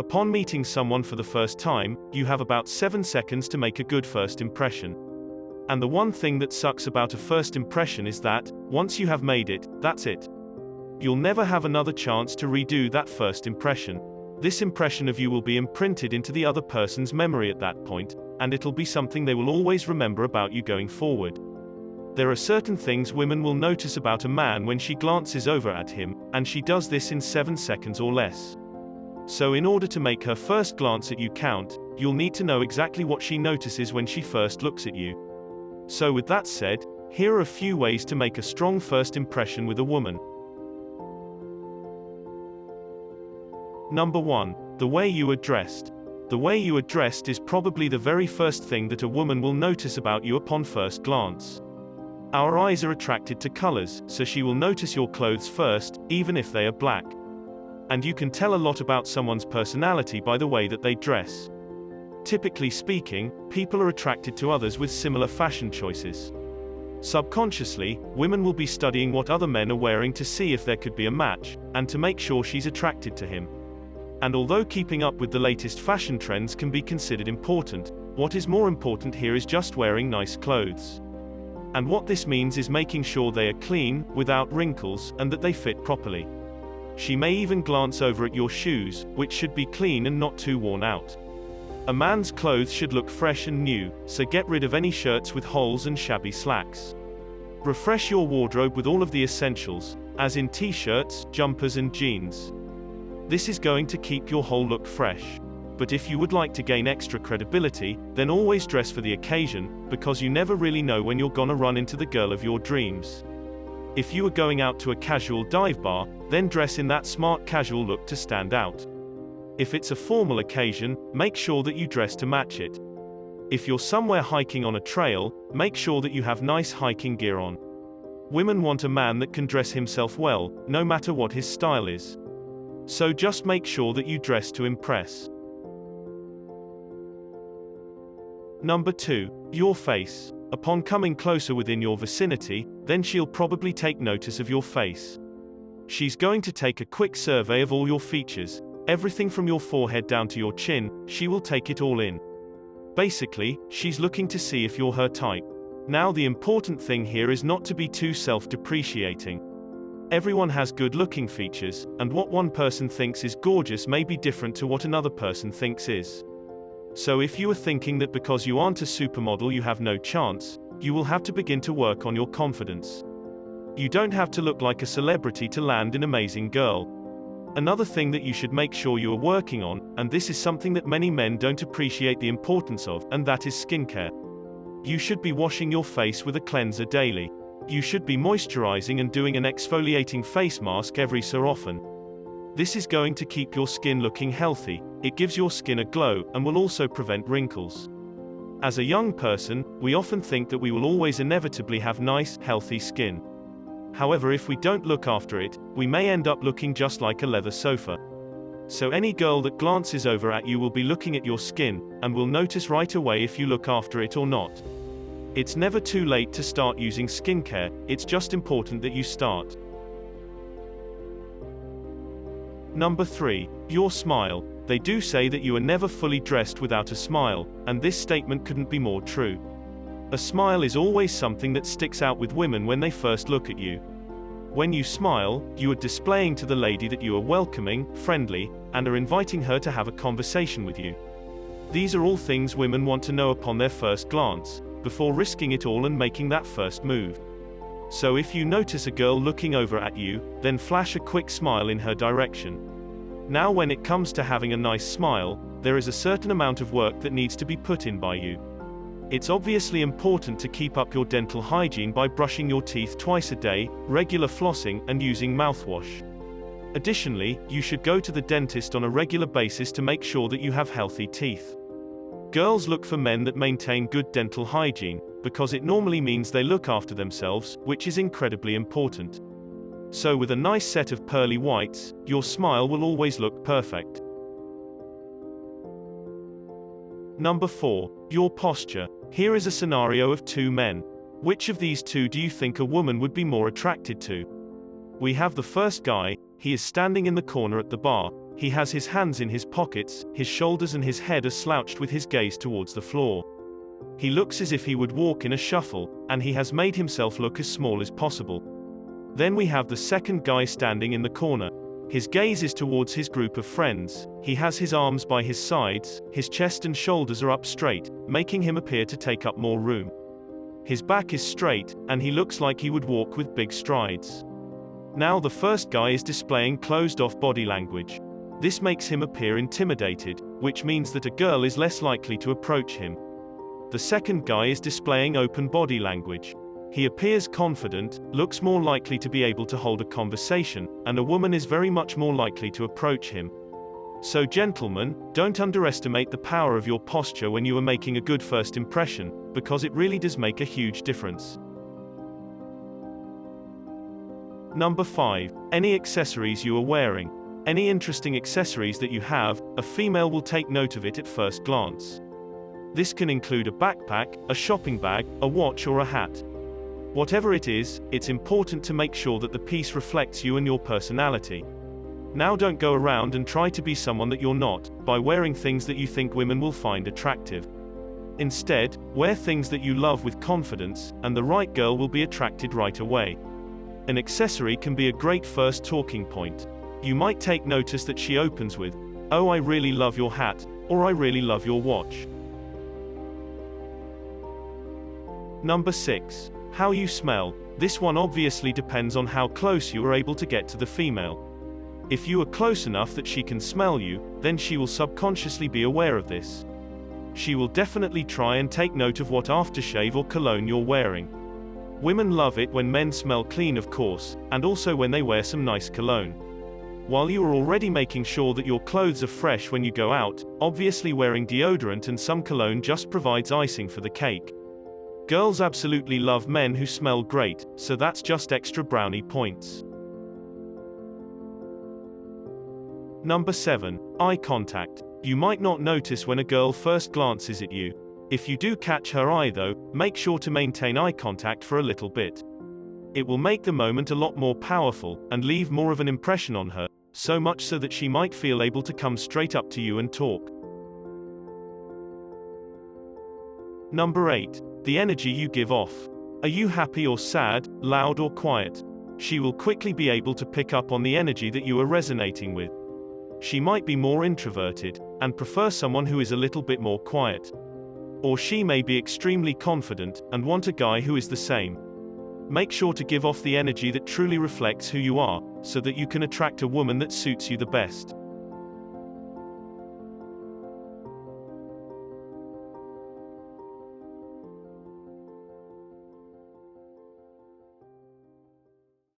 Upon meeting someone for the first time, you have about 7 seconds to make a good first impression. And the one thing that sucks about a first impression is that, once you have made it, that's it. You'll never have another chance to redo that first impression. This impression of you will be imprinted into the other person's memory at that point, and it'll be something they will always remember about you going forward. There are certain things women will notice about a man when she glances over at him, and she does this in 7 seconds or less. So in order to make her first glance at you count, you'll need to know exactly what she notices when she first looks at you. So with that said, here are a few ways to make a strong first impression with a woman. Number 1. The way you are dressed. The way you are dressed is probably the very first thing that a woman will notice about you upon first glance. Our eyes are attracted to colors, so she will notice your clothes first, even if they are black. And you can tell a lot about someone's personality by the way that they dress. Typically speaking, people are attracted to others with similar fashion choices. Subconsciously, women will be studying what other men are wearing to see if there could be a match, and to make sure she's attracted to him. And although keeping up with the latest fashion trends can be considered important, what is more important here is just wearing nice clothes. And what this means is making sure they are clean, without wrinkles, and that they fit properly. She may even glance over at your shoes, which should be clean and not too worn out. A man's clothes should look fresh and new, so get rid of any shirts with holes and shabby slacks. Refresh your wardrobe with all of the essentials, as in t-shirts, jumpers and jeans. This is going to keep your whole look fresh. But if you would like to gain extra credibility, then always dress for the occasion, because you never really know when you're gonna run into the girl of your dreams. If you are going out to a casual dive bar, then dress in that smart casual look to stand out. If it's a formal occasion, make sure that you dress to match it. If you're somewhere hiking on a trail, make sure that you have nice hiking gear on. Women want a man that can dress himself well, no matter what his style is. So just make sure that you dress to impress. Number 2. Your face. Upon coming closer within your vicinity, then she'll probably take notice of your face. She's going to take a quick survey of all your features, everything from your forehead down to your chin. She will take it all in. Basically, she's looking to see if you're her type. Now the important thing here is not to be too self-depreciating. Everyone has good-looking features, and what one person thinks is gorgeous may be different to what another person thinks is. So if you are thinking that because you aren't a supermodel you have no chance, you will have to begin to work on your confidence. You don't have to look like a celebrity to land an amazing girl. Another thing that you should make sure you are working on, and this is something that many men don't appreciate the importance of, and that is skincare. You should be washing your face with a cleanser daily. You should be moisturizing and doing an exfoliating face mask every so often. This is going to keep your skin looking healthy, it gives your skin a glow, and will also prevent wrinkles. As a young person, we often think that we will always inevitably have nice, healthy skin. However, if we don't look after it, we may end up looking just like a leather sofa. So any girl that glances over at you will be looking at your skin, and will notice right away if you look after it or not. It's never too late to start using skincare, it's just important that you start. Number 3. Your smile. They do say that you are never fully dressed without a smile, and this statement couldn't be more true. A smile is always something that sticks out with women when they first look at you. When you smile, you are displaying to the lady that you are welcoming, friendly, and are inviting her to have a conversation with you. These are all things women want to know upon their first glance, before risking it all and making that first move. So if you notice a girl looking over at you, then flash a quick smile in her direction. Now when it comes to having a nice smile, there is a certain amount of work that needs to be put in by you. It's obviously important to keep up your dental hygiene by brushing your teeth twice a day, regular flossing, and using mouthwash. Additionally, you should go to the dentist on a regular basis to make sure that you have healthy teeth. Girls look for men that maintain good dental hygiene, because it normally means they look after themselves, which is incredibly important. So with a nice set of pearly whites, your smile will always look perfect. Number 4. Your posture. Here is a scenario of two men. Which of these two do you think a woman would be more attracted to? We have the first guy. He is standing in the corner at the bar, He has his hands in his pockets, his shoulders and his head are slouched with his gaze towards the floor. He looks as if he would walk in a shuffle, and he has made himself look as small as possible. Then we have the second guy standing in the corner. His gaze is towards his group of friends, he has his arms by his sides, his chest and shoulders are up straight, making him appear to take up more room. His back is straight, and he looks like he would walk with big strides. Now the first guy is displaying closed-off body language. This makes him appear intimidated, which means that a girl is less likely to approach him. The second guy is displaying open body language. He appears confident, looks more likely to be able to hold a conversation, and a woman is very much more likely to approach him. So gentlemen, don't underestimate the power of your posture when you are making a good first impression, because it really does make a huge difference. Number 5. Any accessories you are wearing. Any interesting accessories that you have, a female will take note of it at first glance. This can include a backpack, a shopping bag, a watch or a hat. Whatever it is, it's important to make sure that the piece reflects you and your personality. Now don't go around and try to be someone that you're not, by wearing things that you think women will find attractive. Instead, wear things that you love with confidence, and the right girl will be attracted right away. An accessory can be a great first talking point. You might take notice that she opens with, "Oh, I really love your hat," or "I really love your watch." Number 6. How you smell. This one obviously depends on how close you are able to get to the female. If you are close enough that she can smell you, then she will subconsciously be aware of this. She will definitely try and take note of what aftershave or cologne you're wearing. Women love it when men smell clean, of course, and also when they wear some nice cologne. While you are already making sure that your clothes are fresh when you go out, obviously wearing deodorant and some cologne just provides icing for the cake. Girls absolutely love men who smell great, so that's just extra brownie points. Number 7. Eye contact. You might not notice when a girl first glances at you. If you do catch her eye though, make sure to maintain eye contact for a little bit. It will make the moment a lot more powerful, and leave more of an impression on her, so much so that she might feel able to come straight up to you and talk. Number 8. The energy you give off. Are you happy or sad, loud or quiet? She will quickly be able to pick up on the energy that you are resonating with. She might be more introverted, and prefer someone who is a little bit more quiet. Or she may be extremely confident, and want a guy who is the same. Make sure to give off the energy that truly reflects who you are, so that you can attract a woman that suits you the best.